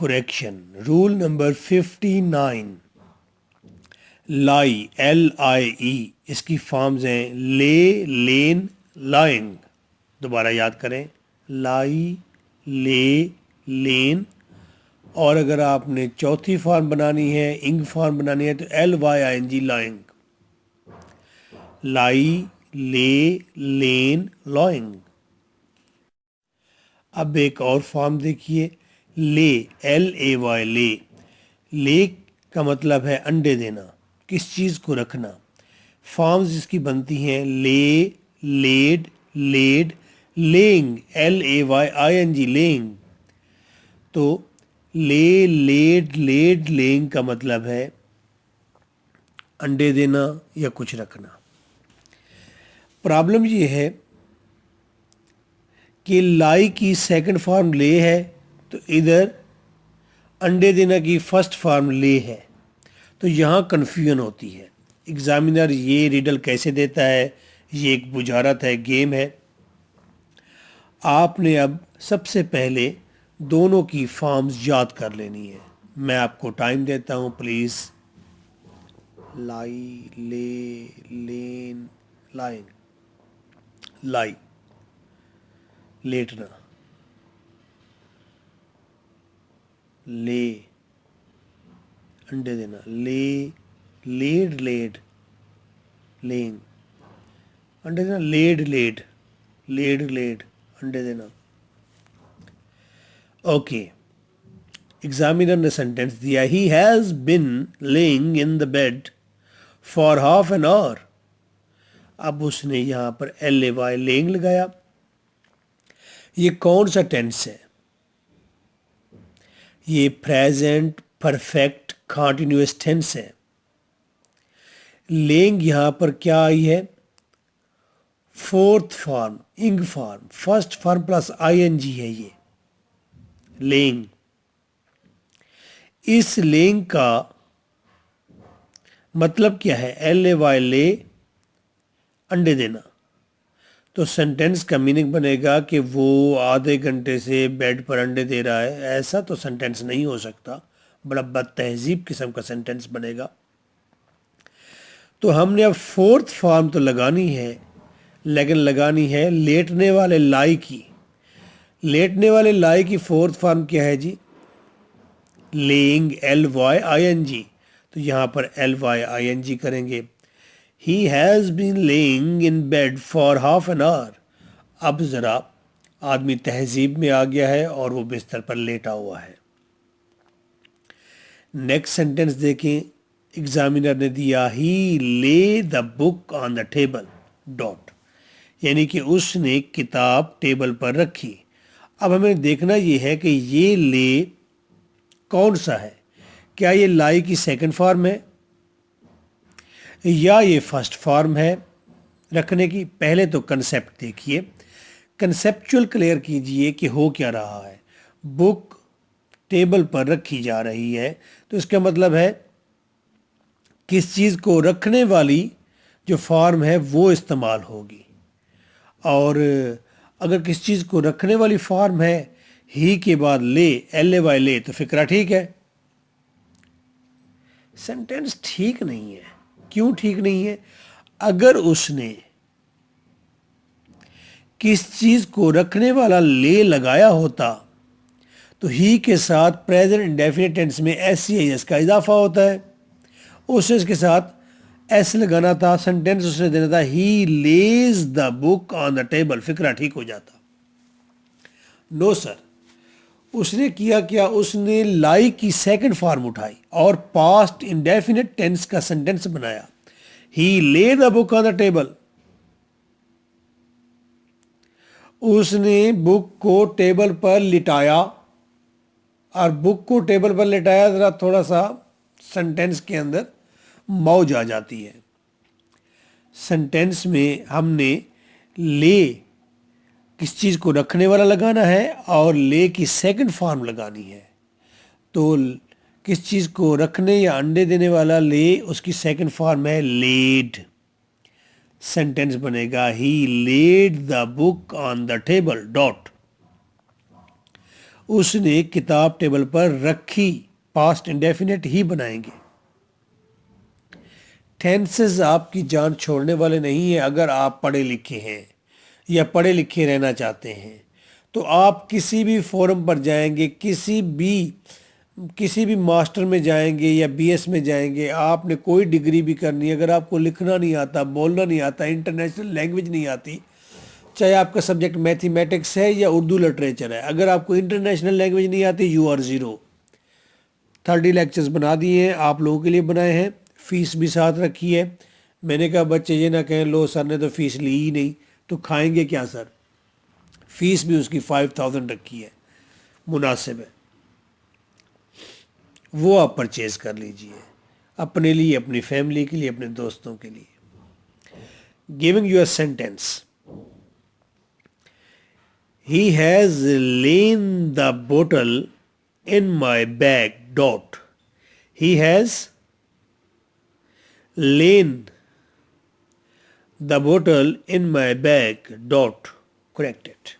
Correction. Rule number 59. लाई LIE इसकी forms हैं ले, लेन, लाइंग। दोबारा याद करें, लाई, ले, लेन। और अगर आपने चौथी फॉर्म बनानी है, इंग फॉर्म बनानी है, तो LYING, लाइंग। लाई, ले, लेन, लॉइंग। अब एक और फॉर्म देखिए, ले, LAY, ले। ले का मतलब है अंडे देना, किस चीज़ को रखना। फॉर्म्स जिसकी बनती हैं lay, laid, laid, laying, LAYING, laying. तो ले, लेड, लेड, लेइंग का मतलब है अंडे देना या कुछ रखना। प्रॉब्लम ये है कि लाई की सेकंड फॉर्म ले है, तो इधर अंडे देना की फर्स्ट फॉर्म ले है, तो यहाँ कन्फ्यूजन होती है। एग्जामिनर ये रिडल कैसे देता है, ये एक बुझारत है, गेम है। आपने अब सबसे पहले दोनों की फॉर्म्स याद कर लेनी है। मैं आपको टाइम देता हूँ, प्लीज़। लाई, ले, लेन, लाइन। लाई, लेटना। ले, अंडे देना। ले, लेड, लेड, लेइंग, अंडे देना। लेड, लेड, लेड, लेड, अंडे देना। ओके, एग्जामिनर ने सेंटेंस दिया, he has been laying in the bed for half an hour. अब उसने यहां पर LAY, लेइंग, लगाया। ये कौन सा टेंस है? ये प्रेजेंट परफेक्ट कंटिन्यूअस टेंस है। लेइंग यहां पर क्या आई है? फोर्थ फॉर्म, इंग form. First form plus ING है ये लेइंग। इस लेइंग का मतलब क्या है? LAY, ले, अंडे देना। तो सेंटेंस का मीनिंग बनेगा कि वो आधे घंटे से बेड पर अंडे दे रहा है। ऐसा तो सेंटेंस नहीं हो सकता, बड़ा बदतहजीब किस्म का सेंटेंस बनेगा। तो हमने अब फोर्थ फॉर्म तो लगानी है, लेकिन लगानी है लेटने वाले लाई की। लेटने वाले लाई की फोर्थ फॉर्म क्या है जी? Laying, LYING। तो यहाँ पर LYING करेंगे। He has been laying in bed for half an hour. अब ज़रा आदमी तहजीब में आ गया है और वो बिस्तर पर लेटा हुआ है। नेक्स्ट सेंटेंस देखें, एग्जामिनर ने दिया, ही ले the book on the table, dot. यानी कि उसने किताब टेबल पर रखी। अब हमें देखना ये है कि ये ले कौन सा है। क्या ये लाई की सेकंड फॉर्म है या ये फर्स्ट फॉर्म है रखने की? पहले तो कंसेप्ट देखिए, कंसेप्चुअल क्लियर कीजिए कि हो क्या रहा है। बुक टेबल पर रखी जा रही है, तो इसका मतलब है किस चीज़ को रखने वाली जो फॉर्म है वो इस्तेमाल होगी। और अगर किस चीज़ को रखने वाली फॉर्म है ही के बाद ले, LAY, ले, तो फिक्रा ठीक है। सेंटेंस ठीक नहीं है। क्यों ठीक नहीं है? अगर उसने किस चीज़ को रखने वाला ले लगाया होता तो ही के साथ प्रेजेंट इंडेफिनिट टेंस में SCIS का इजाफा होता है। उसे इसके साथ S लगाना था। सेंटेंस उसने देना था, he lays the book on the table, फिक्रा ठीक हो जाता। नो सर, उसने किया क्या? उसने लाई की सेकंड फॉर्म उठाई और पास्ट इंडेफिनिट टेंस का सेंटेंस बनाया। ही ले the book on the table. उसने बुक को टेबल पर लिटाया, और बुक को टेबल पर लिटाया ज़रा थोड़ा सा सेंटेंस के अंदर मौज आ जाती है। सेंटेंस में हमने ले किस चीज़ को रखने वाला लगाना है और ले की सेकंड फॉर्म लगानी है। तो किस चीज़ को रखने या अंडे देने वाला ले, उसकी सेकंड फॉर्म है लेड। सेंटेंस बनेगा, he laid the book on the table, dot. उसने किताब टेबल पर रखी, पास्ट इंडेफिनिट ही बनाएंगे। टेंसेस आपकी जान छोड़ने वाले नहीं है। अगर आप पढ़े लिखे हैं या पढ़े लिखे रहना चाहते हैं तो आप किसी भी फोरम पर जाएंगे, किसी भी मास्टर में जाएंगे या बीएस में जाएंगे, आपने कोई डिग्री भी करनी है, अगर आपको लिखना नहीं आता, बोलना नहीं आता, इंटरनेशनल लैंग्वेज नहीं आती, चाहे आपका सब्जेक्ट मैथमेटिक्स है या उर्दू लिटरेचर है, अगर आपको इंटरनेशनल लैंग्वेज नहीं आती, यू आर ज़ीरो। 30 लेक्चर्स बना दिए हैं, आप लोगों के लिए बनाए हैं, फ़ीस भी साथ रखी है। मैंने कहा बच्चे ये ना कहें लो सर ने तो फ़ीस ली ही नहीं, तो खाएंगे क्या सर। फ़ीस भी उसकी 5000 रखी है, मुनासिब है, वो आप परचेज़ कर लीजिए अपने लिए, अपनी फैमिली के लिए, अपने दोस्तों के लिए। Giving you a sentence, he has lane the बोतल in my bag dot. He has lain the bottle in my bag dot. Correct it.